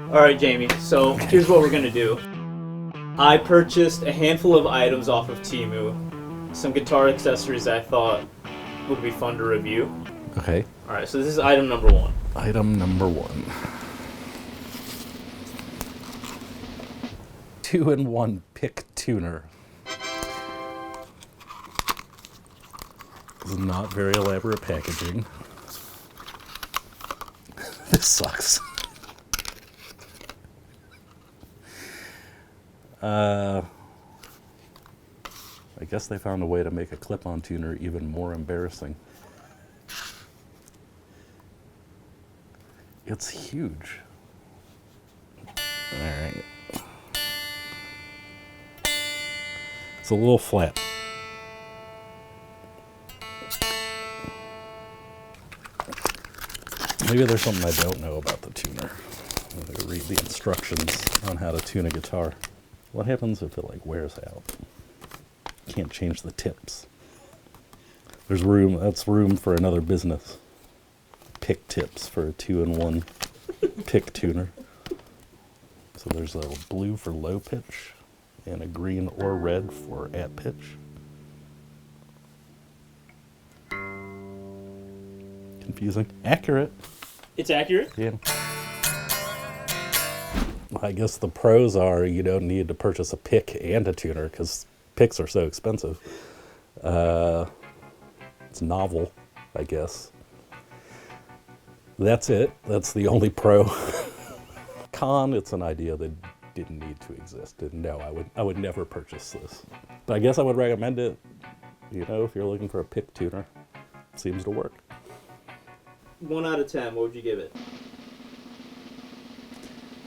Alright, Jamie, so here's what we're gonna do. I purchased a handful of items off of TEMU, some guitar accessories that I thought would be fun to review. Okay. Alright, so this is item number one. Item number one. 2-in-1 pick tuner. This is not very elaborate packaging. This sucks. I guess they found a way to make a clip-on tuner even more embarrassing. It's huge. All right. It's a little flat. Maybe there's something I don't know about the tuner. I'm gonna read the instructions on how to tune a guitar. What happens if it like wears out? Can't change the tips. There's room, that's room for another business. Pick tips for a 2-in-1 pick tuner. So there's a blue for low pitch and a green or red for at pitch. Confusing. Accurate. It's accurate? Yeah. Well, I guess the pros are you don't need to purchase a pick and a tuner because picks are so expensive. It's novel, I guess. That's it. That's the only pro. Con, it's an idea that didn't need to exist. And no, I would never purchase this. But I guess I would recommend it, you know, if you're looking for a pick tuner. It seems to work. 1 out of 10, what would you give it?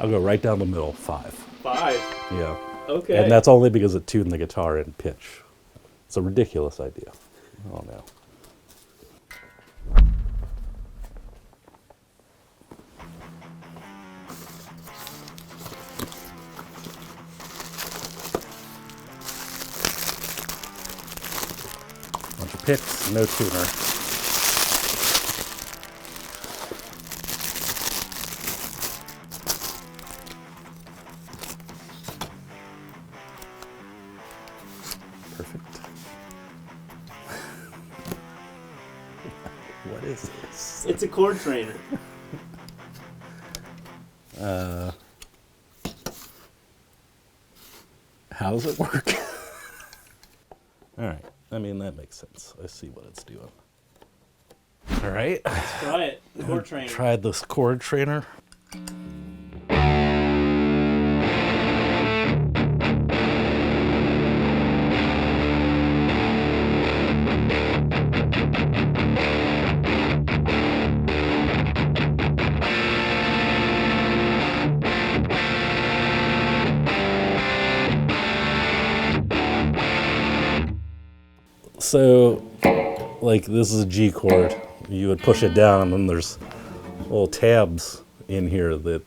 I'll go right down the middle, 5. 5? Yeah. Okay. And that's only because it tuned the guitar in pitch. It's a ridiculous idea. Oh no. Bunch of picks, no tuner. Perfect. What is this? It's a chord trainer. How does it work? All right. I mean, that makes sense. I see what it's doing. All right. Try it. The chord trainer. Tried this chord trainer. So, like, this is a G chord. You would push it down, and then there's little tabs in here that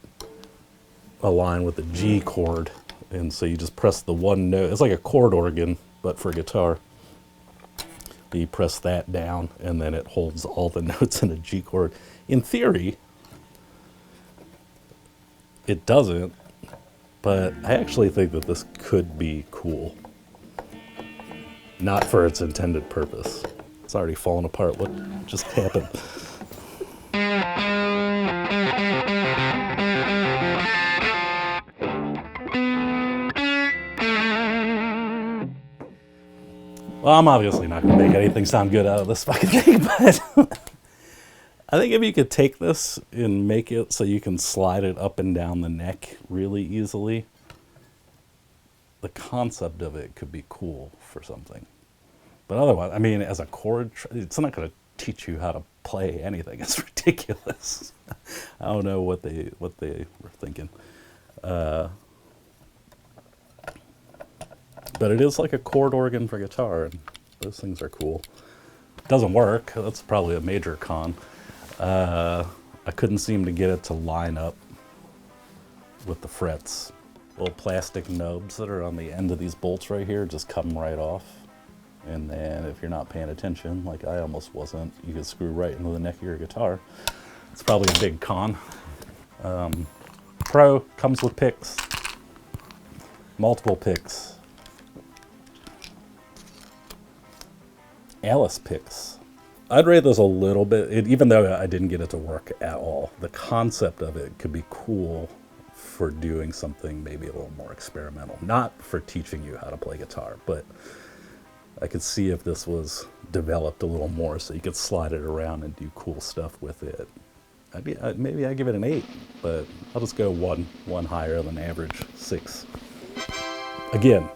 align with the G chord. And so you just press the one note. It's like a chord organ, but for guitar. You press that down, and then it holds all the notes in a G chord. In theory, it doesn't, but I actually think that this could be cool. Not for its intended purpose. It's already fallen apart. What just happened? Well, I'm obviously not going to make anything sound good out of this fucking thing, but I think if you could take this and make it so you can slide it up and down the neck really easily, the concept of it could be cool for something. But otherwise, I mean, as a chord, it's not going to teach you how to play anything. It's ridiculous. I don't know what they were thinking. But it is like a chord organ for guitar, and those things are cool. It doesn't work. That's probably a major con. I couldn't seem to get it to line up with the frets. Little plastic nubs that are on the end of these bolts right here just come right off. And then if you're not paying attention, like I almost wasn't, you could screw right into the neck of your guitar. It's probably a big con. Pro comes with picks. Multiple picks. Alice picks. I'd rate this a little bit, even though I didn't get it to work at all. The concept of it could be cool for doing something maybe a little more experimental. Not for teaching you how to play guitar, but I could see if this was developed a little more so you could slide it around and do cool stuff with it. Maybe I'd give it an 8, but I'll just go one higher than average, 6. Again,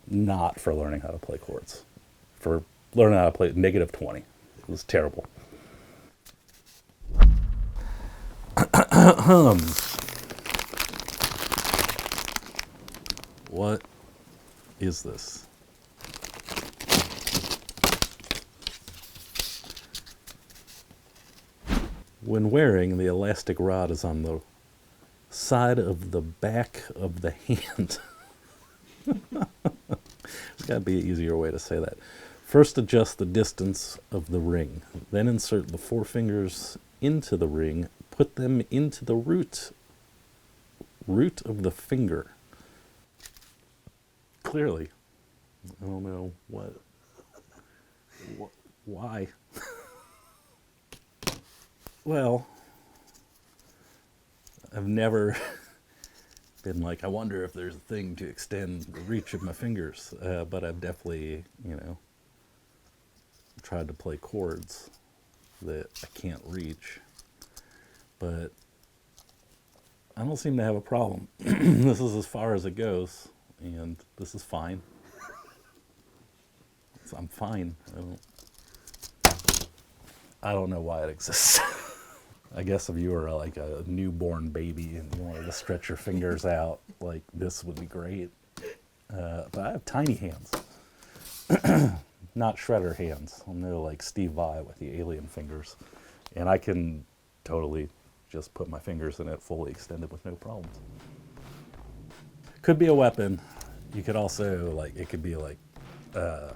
not for learning how to play chords. For learning how to play -20. It was terrible. What is this? When wearing, the elastic rod is on the side of the back of the hand. There's got to be an easier way to say that. First, adjust the distance of the ring. Then insert the 4 fingers into the ring. Put them into the root of the finger. Clearly. I don't know why. Well, I've never been like, I wonder if there's a thing to extend the reach of my fingers. But I've definitely, tried to play chords that I can't reach. But I don't seem to have a problem. This is as far as it goes, and this is fine. I'm fine. I don't know why it exists. I guess if you were like a newborn baby and you wanted to stretch your fingers out, like this would be great. But I have tiny hands. Not shredder hands. I'm no like Steve Vai with the alien fingers. And I can totally just put my fingers in it fully extended with no problems. Could be a weapon. You could also, it could be like, well,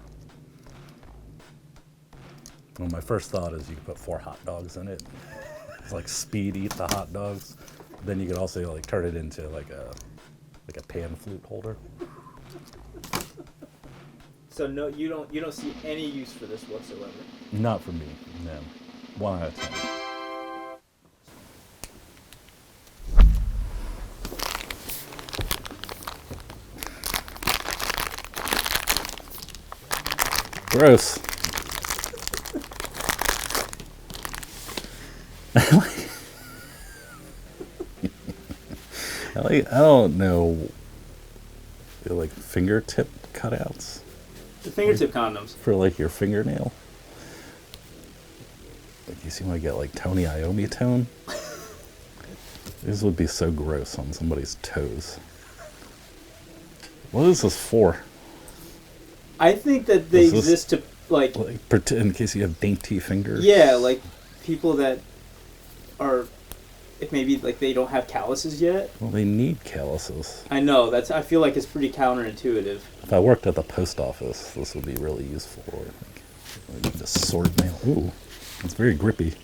my first thought is you could put 4 hot dogs in it. It's like speed eat the hot dogs. Then you could also turn it into like a pan flute holder. So no, you don't see any use for this whatsoever. Not for me, no. 1 out of 10. Gross. I don't know, fingertip cutouts. The fingertip condoms. For your fingernail. You seem to get Tony Iommi tone. This would be so gross on somebody's toes. What is this for? I think that they exist to in case you have dainty fingers. Yeah, people that are, if maybe they don't have calluses yet. Well, they need calluses. I know, I feel like it's pretty counterintuitive. If I worked at the post office, this would be really useful. The sword nail. Ooh, it's very grippy.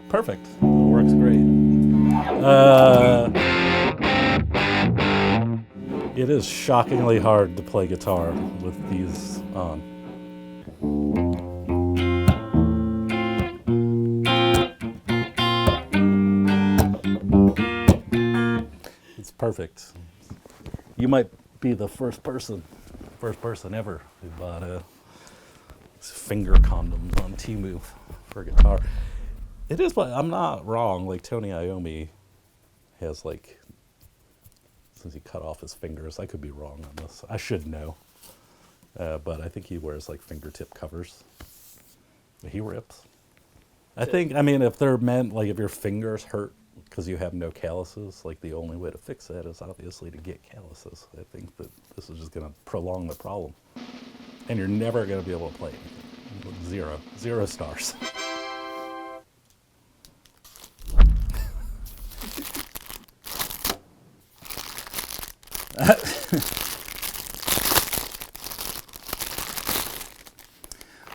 Perfect. Works great. It is shockingly hard to play guitar with these on. It's perfect. You might be the first person ever who bought finger condoms on TEMU for guitar. It is, but I'm not wrong. Tony Iommi has since he cut off his fingers, I could be wrong on this. I should know, but I think he wears fingertip covers. He rips. I think, I mean, if they're meant, like if your fingers hurt because you have no calluses, like the only way to fix that is obviously to get calluses. I think that this is just going to prolong the problem. And you're never going to be able to play anything. Zero stars.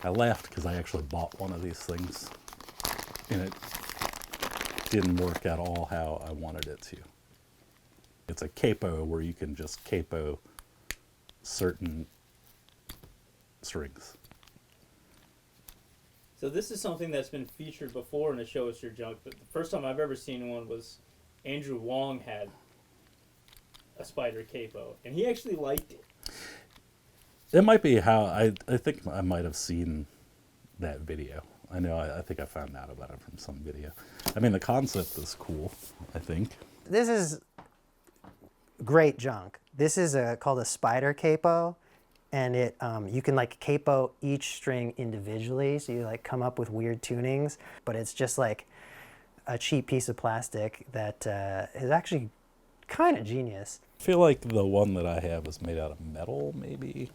I laughed because I actually bought one of these things and it didn't work at all how I wanted it to. It's a capo where you can just capo certain strings. So this is something that's been featured before in a Show Us Your Junk, but the first time I've ever seen one was Andrew Wong had a spider capo, and he actually liked it. It might be how I think I might have seen that video. I know I think I found out about it from some video. I mean, the concept is cool, I think. This is great junk. This is called a spider capo, and it you can like capo each string individually, so you like come up with weird tunings, but it's just like a cheap piece of plastic that is actually kind of genius. I feel like the one that I have is made out of metal, maybe,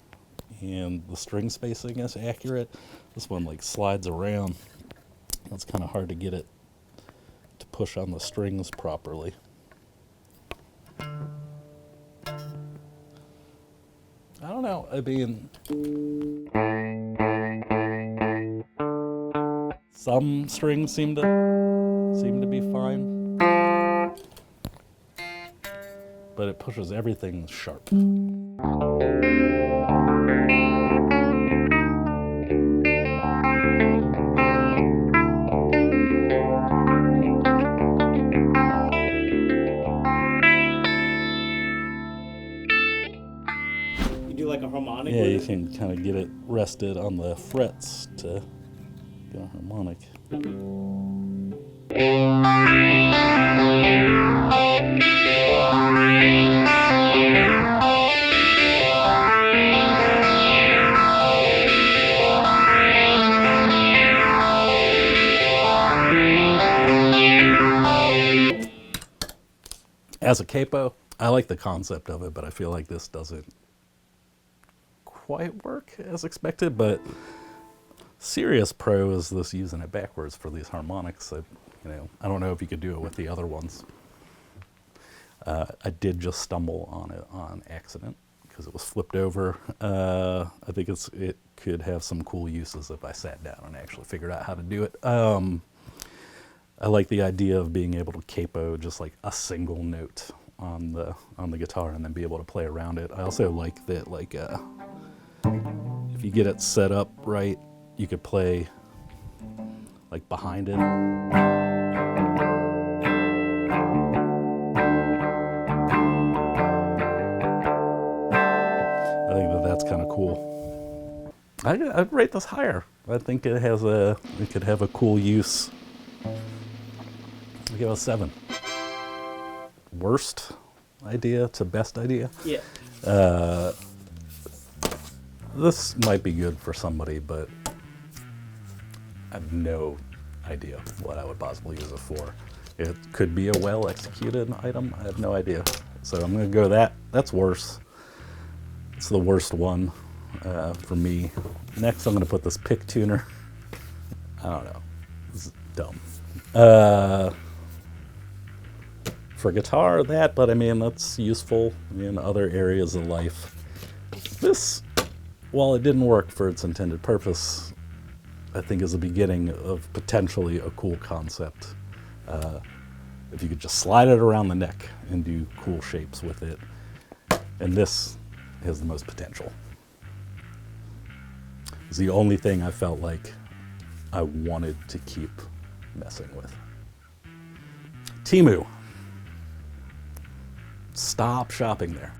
and the string spacing is accurate. This one like slides around. It's kind of hard to get it to push on the strings properly. I don't know. I mean, some strings seem to be fine, but it pushes everything sharp. Like a harmonic. Yeah, you can kind of get it rested on the frets to go harmonic. As a capo, I like the concept of it, but I feel like this doesn't quite work as expected. But Serious Pro is this using it backwards for these harmonics. I don't know if you could do it with the other ones. I did just stumble on it on accident because it was flipped over. I think it could have some cool uses if I sat down and actually figured out how to do it. I like the idea of being able to capo just like a single note on the guitar and then be able to play around it. I also like that, like, if you get it set up right, you could play like behind it. I think that's kind of cool. I'd rate this higher. I think it could have a cool use. I'll give it a 7. Worst idea to best idea? Yeah. This might be good for somebody, but I have no idea what I would possibly use it for. It could be a well-executed item. I have no idea. So I'm going to go that. That's worse. It's the worst one for me. Next, I'm going to put this pick tuner. I don't know. This is dumb. For guitar, but I mean, that's useful in other areas of life. This, while it didn't work for its intended purpose, I think is the beginning of potentially a cool concept. If you could just slide it around the neck and do cool shapes with it. And this has the most potential. It's the only thing I felt like I wanted to keep messing with. TEMU. Stop shopping there.